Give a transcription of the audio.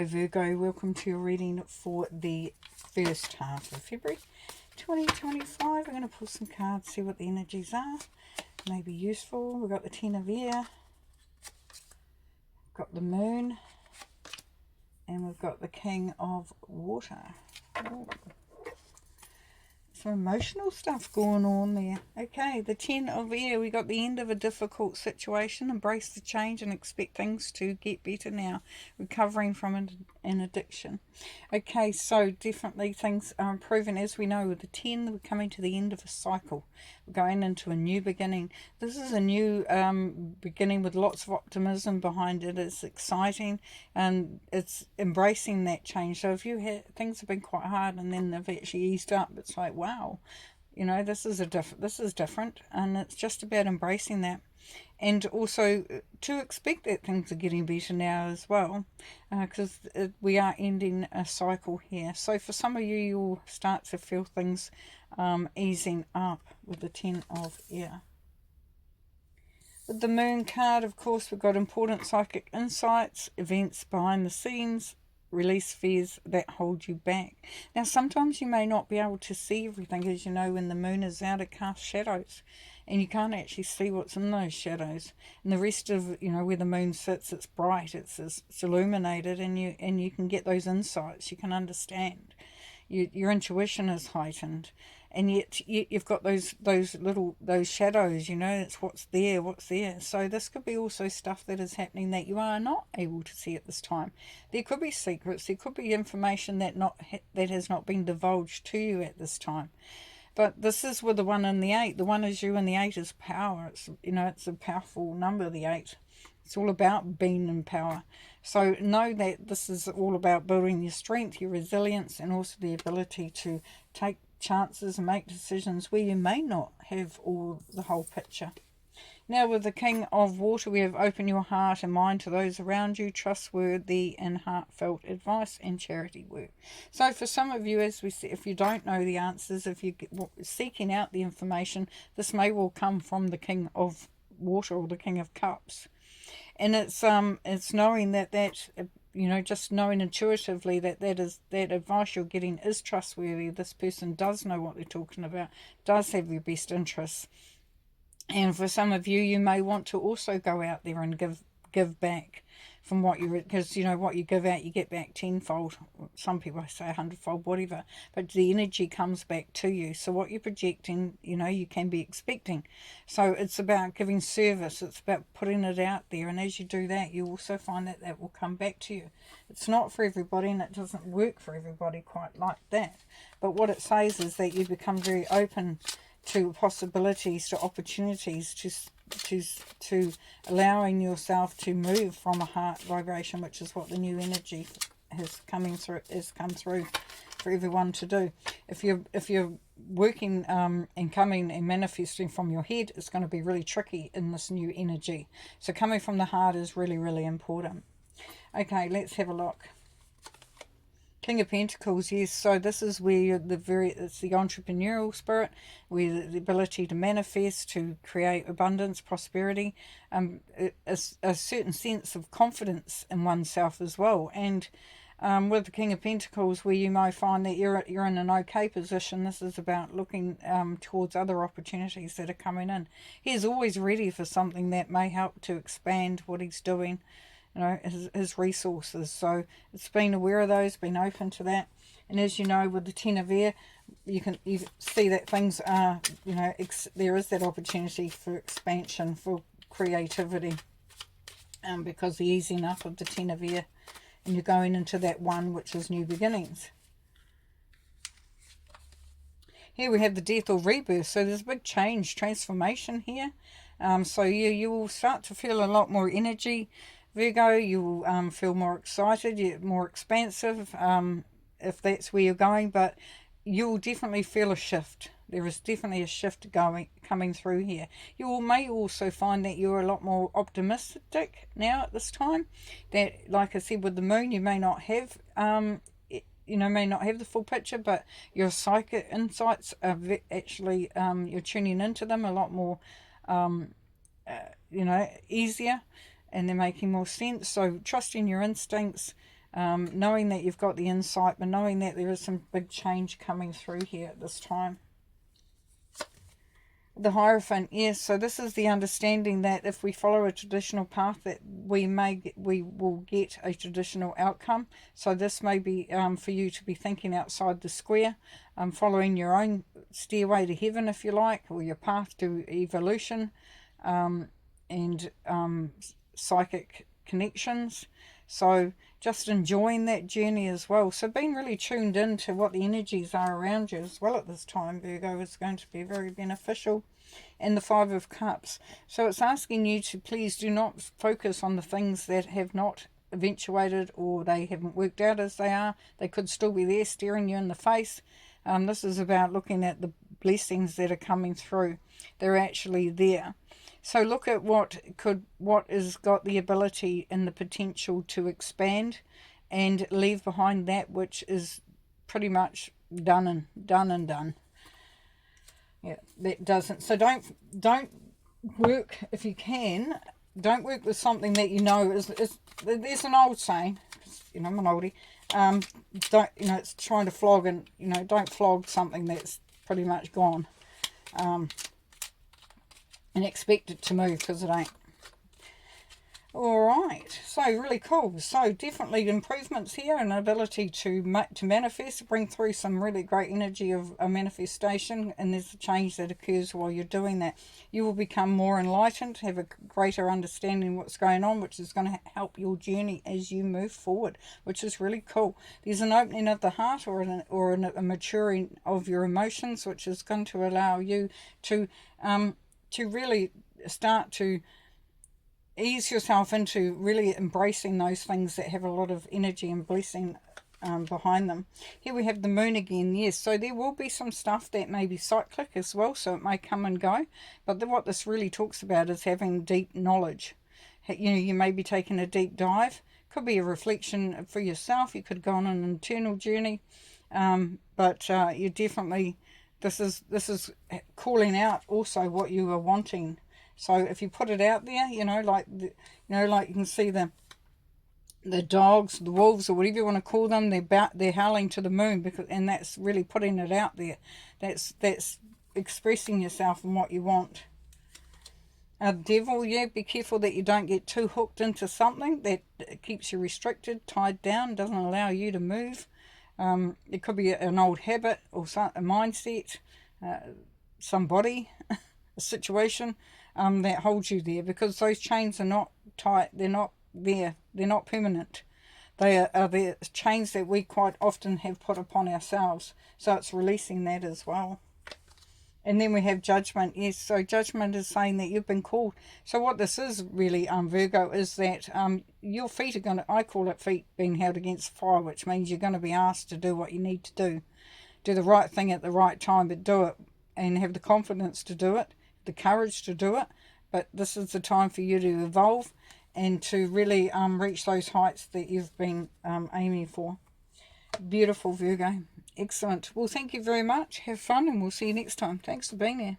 Virgo, welcome to your reading for the first half of February 2025. We're going to pull some cards, see what the energies are. May be useful. We've got the Ten of Air, got the Moon, and we've got the King of Water. Ooh. Some emotional stuff going on there. Okay, the Ten of Air, we got the end of a difficult situation. Embrace the change and expect things to get better now. Recovering from an addiction. Okay, so definitely things are improving. As we know, with the 10, we're coming to the end of a cycle. We're going into a new beginning. This is a new beginning with lots of optimism behind it. It's exciting and it's embracing that change. So if you had, things have been quite hard and then they've actually eased up, it's like, wow, you know, this is different, and it's just about embracing that. And also to expect that things are getting better now as well, because we are ending a cycle here. So for some of you, you'll start to feel things easing up with the Ten of Air. With the Moon card, of course, we've got important psychic insights, events behind the scenes, release fears that hold you back. Now, sometimes you may not be able to see everything. As you know, when the moon is out, it casts shadows, and you can't actually see what's in those shadows. And the rest of, you know, where the moon sits, it's bright, it's illuminated, and you can get those insights. You can understand. Your intuition is heightened, and yet you've got those shadows. You know, it's what's there. So this could be also stuff that is happening that you are not able to see at this time. There could be secrets. There could be information that has not been divulged to you at this time. But this is with the 1 and the 8. The 1 is you and the 8 is power. It's, you know, it's a powerful number, the 8. It's all about being in power. So know that this is all about building your strength, your resilience, and also the ability to take chances and make decisions where you may not have the whole picture. Now with the King of Water, we have open your heart and mind to those around you, trustworthy and heartfelt advice and charity work. So for some of you, as we see, if you don't know the answers, if you're seeking out the information, this may well come from the King of Water or the King of Cups. And it's knowing that you know, just knowing intuitively that advice you're getting is trustworthy. This person does know what they're talking about, does have your best interests. And for some of you, you may want to also go out there and give back from what because you know what you give out, you get back tenfold. Some people say 100-fold, whatever. But the energy comes back to you. So what you're projecting, you know, you can be expecting. So it's about giving service. It's about putting it out there. And as you do that, you also find that will come back to you. It's not for everybody, and it doesn't work for everybody quite like that. But what it says is that you become very open to possibilities, to opportunities, to allowing yourself to move from a heart vibration, which is what the new energy has come through for everyone to do. If you're working and coming and manifesting from your head, it's going to be really tricky in this new energy. So coming from the heart is really, really important. Okay, let's have a look. King of Pentacles, yes. So this is where it's the entrepreneurial spirit, where the ability to manifest, to create abundance, prosperity, a certain sense of confidence in oneself as well. And with the King of Pentacles, where you may find that you're in an okay position, this is about looking towards other opportunities that are coming in. He's always ready for something that may help to expand what he's doing. You know, his resources. So it's being aware of those, being open to that. And as you know, with the Ten of Air, you see that things are, you know, there is that opportunity for expansion, for creativity, because the easing up of the Ten of Air, and you're going into that 1, which is new beginnings. Here we have the death or rebirth. So there's a big change, transformation here. So you will start to feel a lot more energy. Virgo, you will feel more excited, you're more expansive, if that's where you're going, but you'll definitely feel a shift. There is definitely a shift coming through here. You may also find that you're a lot more optimistic now at this time. That, like I said, with the moon, you may not have, may not have the full picture, but your psychic insights are actually, you're tuning into them a lot more, easier. And they're making more sense. So trusting your instincts, knowing that you've got the insight, but knowing that there is some big change coming through here at this time. The Hierophant, yes. So this is the understanding that if we follow a traditional path, that we will get a traditional outcome. So this may be for you to be thinking outside the square, following your own stairway to heaven, if you like, or your path to evolution, and psychic connections. So just enjoying that journey as well. So being really tuned in to what the energies are around you as well at this time, Virgo, is going to be very beneficial. And the Five of Cups. So it's asking you to please do not focus on the things that have not eventuated or they haven't worked out as they are. They could still be there staring you in the face. This is about looking at the blessings that are coming through. They're actually there. So look at what has got the ability and the potential to expand, and leave behind that which is pretty much done. Yeah, that doesn't. So don't work, if you can. Don't work with something that you know is there's an old saying. You know, I'm an oldie. Don't, you know, it's trying to flog, and you know, don't flog something that's pretty much gone. And expect it to move, because it ain't. Alright, so really cool. So definitely improvements here, and ability to manifest, bring through some really great energy of a manifestation, and there's a change that occurs while you're doing that. You will become more enlightened, have a greater understanding of what's going on, which is going to help your journey as you move forward, which is really cool. There's an opening of the heart, or a maturing of your emotions, which is going to allow you to really start to ease yourself into really embracing those things that have a lot of energy and blessing behind them. Here we have the moon again, yes. So there will be some stuff that may be cyclic as well, so it may come and go. But what this really talks about is having deep knowledge. You know, you may be taking a deep dive. Could be a reflection for yourself. You could go on an internal journey. But you definitely, this is calling out also what you are wanting. So if you put it out there, you know, like you can see the dogs, the wolves, or whatever you want to call them, they're howling to the moon, and that's really putting it out there. That's expressing yourself and what you want. Devil, yeah, be careful that you don't get too hooked into something that keeps you restricted, tied down, doesn't allow you to move. It could be an old habit or a mindset, somebody, a situation that holds you there, because those chains are not tight, they're not there, they're not permanent. They are the chains that we quite often have put upon ourselves. So it's releasing that as well. And then we have judgment. Yes, so judgment is saying that you've been called. So what this is really, Virgo, is that your feet are going to, I call it feet being held against fire, which means you're going to be asked to do what you need to do. Do the right thing at the right time, but do it, and have the confidence to do it, the courage to do it. But this is the time for you to evolve and to really reach those heights that you've been aiming for. Beautiful, Virgo. Excellent. Well, thank you very much. Have fun, and we'll see you next time. Thanks for being here.